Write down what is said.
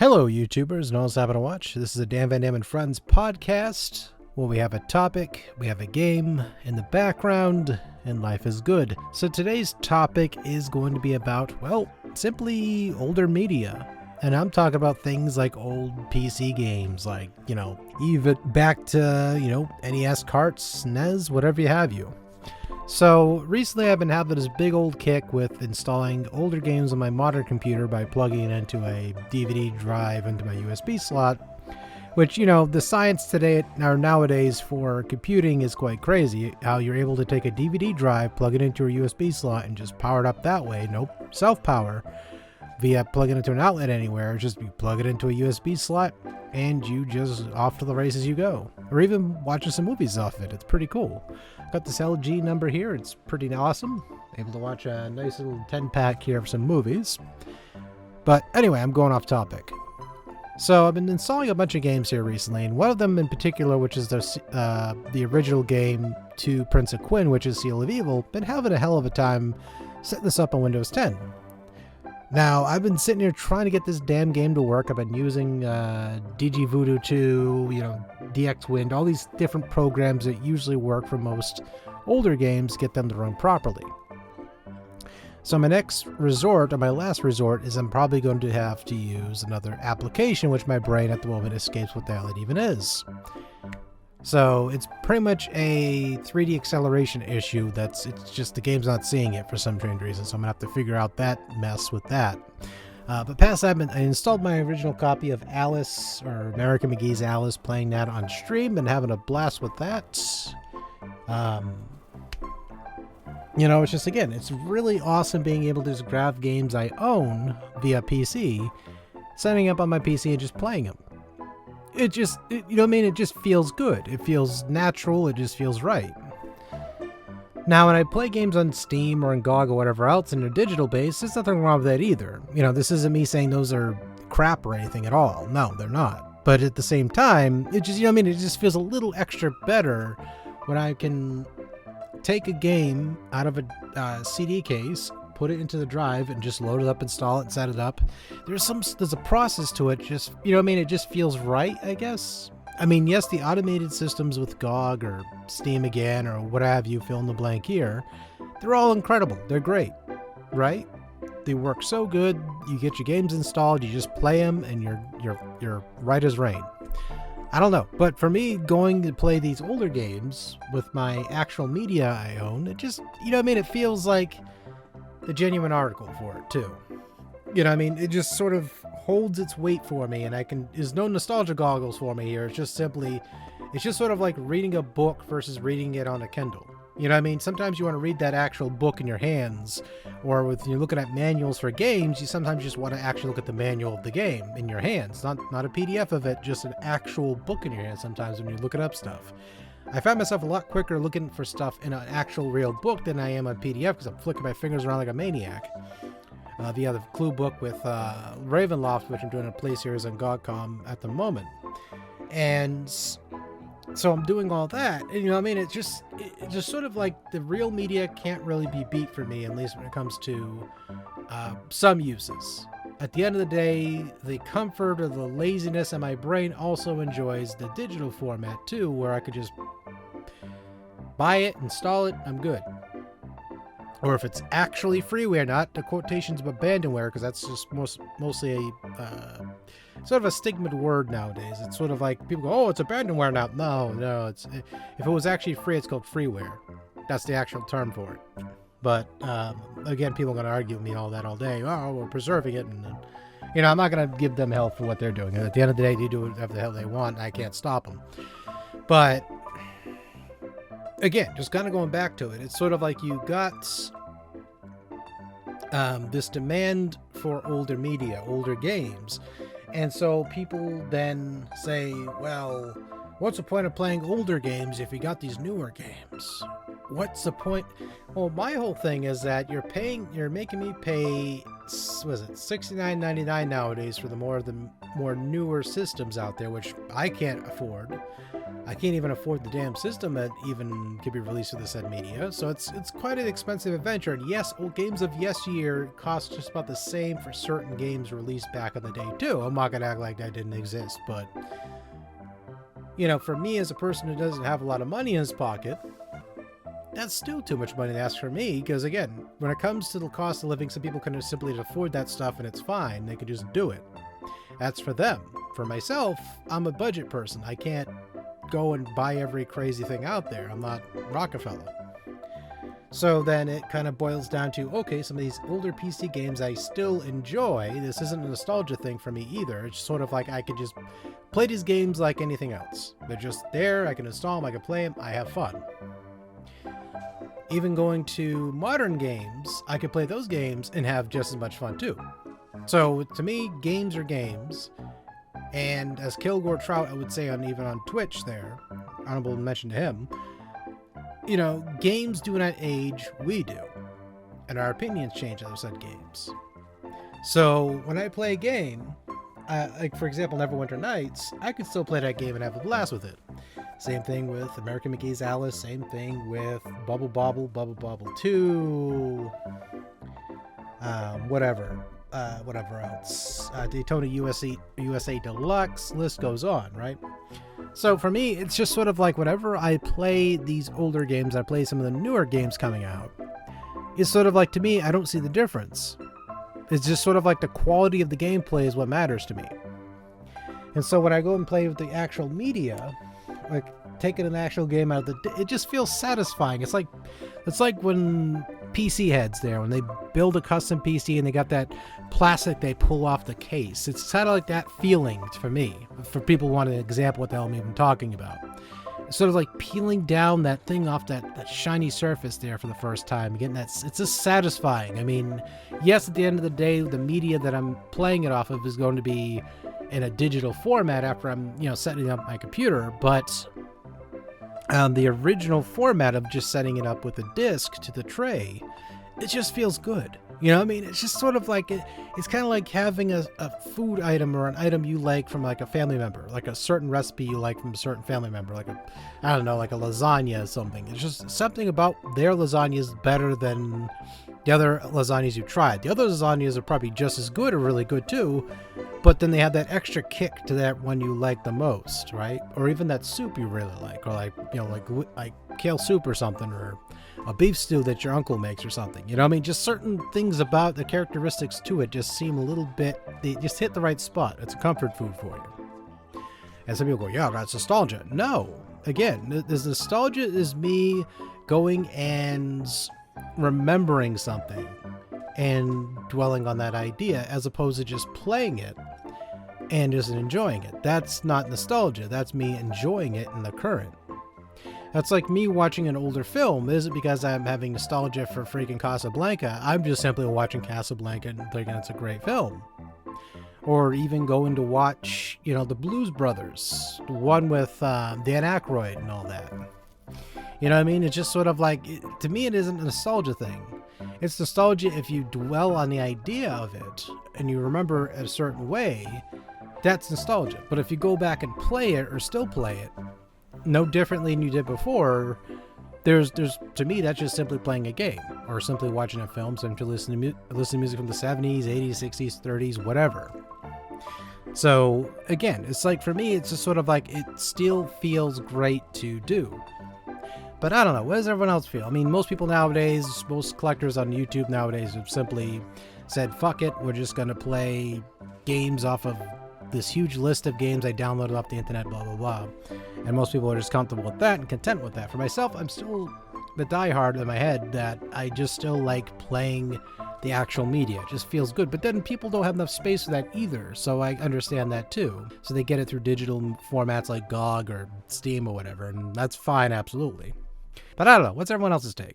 Hello, YouTubers and all that's happening to watch. This is a DanVanDam and Friends podcast where we have a topic, we have a game in the background, and life is good. So today's topic is going to be about, well, simply older media. And I'm talking about things like old PC games, like, even back to, NES carts, NES, whatever you have you. So recently I've been having this big old kick with installing older games on my modern computer by plugging it into a DVD drive into my USB slot, which, the science today or nowadays for computing is quite crazy. How you're able to take a DVD drive, plug it into a USB slot, and just power it up that way. No self-power via plugging it into an outlet anywhere. Just you plug it into a USB slot and you just off to the races you go. Or even watching some movies off it. It's pretty cool. Got this LG number here. It's pretty awesome. Able to watch a nice little 10-pack here of some movies. But anyway, I'm going off topic. So I've been installing a bunch of games here recently, and one of them in particular, which is the original game to Prince of Quinn, which is Seal of Evil, been having a hell of a time setting this up on Windows 10. Now, I've been sitting here trying to get this damn game to work. I've been using DG Voodoo 2, DXWind, all these different programs that usually work for most older games, get them to run properly. So my next resort, or my last resort, is I'm probably going to have to use another application, which my brain at the moment escapes what the hell it even is. So it's pretty much a 3D acceleration issue. It's just the game's not seeing it for some strange reason. So I'm gonna have to figure out that mess with that. But past that, I installed my original copy of Alice, or American McGee's Alice, playing that on stream and having a blast with that. It's just, again, it's really awesome being able to just grab games I own via PC, setting up on my PC and just playing them. It just, it just feels good. It feels natural. It just feels right. Now, when I play games on Steam or on GOG or whatever else in their digital base, there's nothing wrong with that either. This isn't me saying those are crap or anything at all. No, they're not. But at the same time, it just, it just feels a little extra better when I can take a game out of a CD case, put it into the drive, and just load it up, install it, set it up. There's a process to it. Just, it just feels right, I guess. Yes, the automated systems with GOG or Steam again, or what have you, fill in the blank here, they're all incredible. They're great, right? They work so good. You get your games installed, you just play them, and you're right as rain. I don't know, but for me, going to play these older games with my actual media I own, it just, it feels like the genuine article for it too. It just sort of holds its weight for me, and there's no nostalgia goggles for me here. It's just sort of like reading a book versus reading it on a Kindle. Sometimes you want to read that actual book in your hands, or when you're looking at manuals for games, you sometimes just want to actually look at the manual of the game in your hands, not a PDF of it, just an actual book in your hands sometimes when you're looking up stuff. I find myself a lot quicker looking for stuff in an actual real book than I am on PDF, because I'm flicking my fingers around like a maniac. The other Clue book with Ravenloft, which I'm doing a play series on GOG.com at the moment. And so I'm doing all that, and it's just sort of like the real media can't really be beat for me, at least when it comes to some uses. At the end of the day, the comfort or the laziness, and my brain also enjoys the digital format too, where I could just buy it, install it, I'm good. Or if it's actually freeware, not the quotations of Abandonware, because that's just mostly a sort of a stigmatized word nowadays. It's sort of like people go, "Oh, it's Abandonware now." No, if it was actually free, it's called freeware. That's the actual term for it. But again, people are going to argue with me all day. Oh, we're preserving it, and I'm not going to give them hell for what they're doing. At the end of the day, they do whatever the hell they want, and I can't stop them. But again, just kind of going back to it, it's sort of like you got this demand for older media, older games. And so people then say, well, what's the point of playing older games if you got these newer games? What's the point? Well, my whole thing is that you're making me pay was it $69.99 nowadays for the more newer systems out there, which I can't afford. I can't even afford the damn system that even can be released with the said media. So it's quite an expensive adventure. And yes, old games of yesteryear cost just about the same for certain games released back in the day too. I'm not gonna act like that didn't exist, but for me as a person who doesn't have a lot of money in his pocket, that's still too much money to ask for me, because again, when it comes to the cost of living, some people can just simply afford that stuff and it's fine. They can just do it. That's for them. For myself, I'm a budget person. I can't go and buy every crazy thing out there. I'm not Rockefeller. So then it kind of boils down to, okay, some of these older PC games I still enjoy. This isn't a nostalgia thing for me either. It's sort of like I could just play these games like anything else. They're just there. I can install them. I can play them. I have fun. Even going to modern games, I could play those games and have just as much fun too. So to me, games are games. And as Kilgore Trout, I would say even on Twitch there, honorable mention to him, games do not age, we do. And our opinions change on said games. So when I play a game, like for example, Neverwinter Nights, I could still play that game and have a blast with it. Same thing with American McGee's Alice, same thing with Bubble Bobble, Bubble Bobble 2, whatever else, Daytona USA Deluxe, list goes on, right? So for me, it's just sort of like whenever I play these older games, I play some of the newer games coming out, it's sort of like, to me, I don't see the difference. It's just sort of like the quality of the gameplay is what matters to me. And so when I go and play with the actual media, like taking an actual game out of it just feels satisfying. It's like when PC heads there, when they build a custom PC and they got that plastic they pull off the case. It's kind of like that feeling for me. For people who want an example what the hell I'm even talking about. It's sort of like peeling down that thing off that shiny surface there for the first time. Getting that, it's just satisfying. I mean, yes, at the end of the day, the media that I'm playing it off of is going to be in a digital format after I'm, setting up my computer, but the original format of just setting it up with a disc to the tray, it just feels good. It's just sort of like it's kind of like having a food item or an item you like from like a family member, like a certain recipe you like from a certain family member, like a lasagna or something. It's just something about their lasagna is better than the other lasagnas you've tried. The other lasagnas are probably just as good or really good too, but then they have that extra kick to that one you like the most, right? Or even that soup you really like, or like kale soup or something, or a beef stew that your uncle makes or something. Just certain things about the characteristics to it just seem a little bit, they just hit the right spot. It's a comfort food for you. And some people go, yeah, that's nostalgia. No. Again, this nostalgia is me going and remembering something and dwelling on that idea as opposed to just playing it and just enjoying it. That's not nostalgia. That's me enjoying it in the current. That's like me watching an older film. It isn't because I'm having nostalgia for freaking Casablanca. I'm just simply watching Casablanca and thinking it's a great film. Or even going to watch, the Blues Brothers, the one with Dan Aykroyd and all that. It's just sort of like, to me, it isn't a nostalgia thing. It's nostalgia if you dwell on the idea of it and you remember it a certain way, that's nostalgia. But if you go back and play it or still play it, no differently than you did before, there's to me, that's just simply playing a game or simply watching a film, simply listening to music from the 70s, 80s, 60s, 30s, whatever. So again, it's like, for me, it's just sort of like, it still feels great to do. But I don't know, what does everyone else feel? I mean, most people nowadays, most collectors on YouTube nowadays have simply said, fuck it, we're just going to play games off of this huge list of games I downloaded off the internet, blah, blah, blah. And most people are just comfortable with that and content with that. For myself, I'm still the diehard in my head that I just still like playing the actual media. It just feels good. But then people don't have enough space for that either, so I understand that too. So they get it through digital formats like GOG or Steam or whatever, and that's fine, absolutely. But I don't know. What's everyone else's take?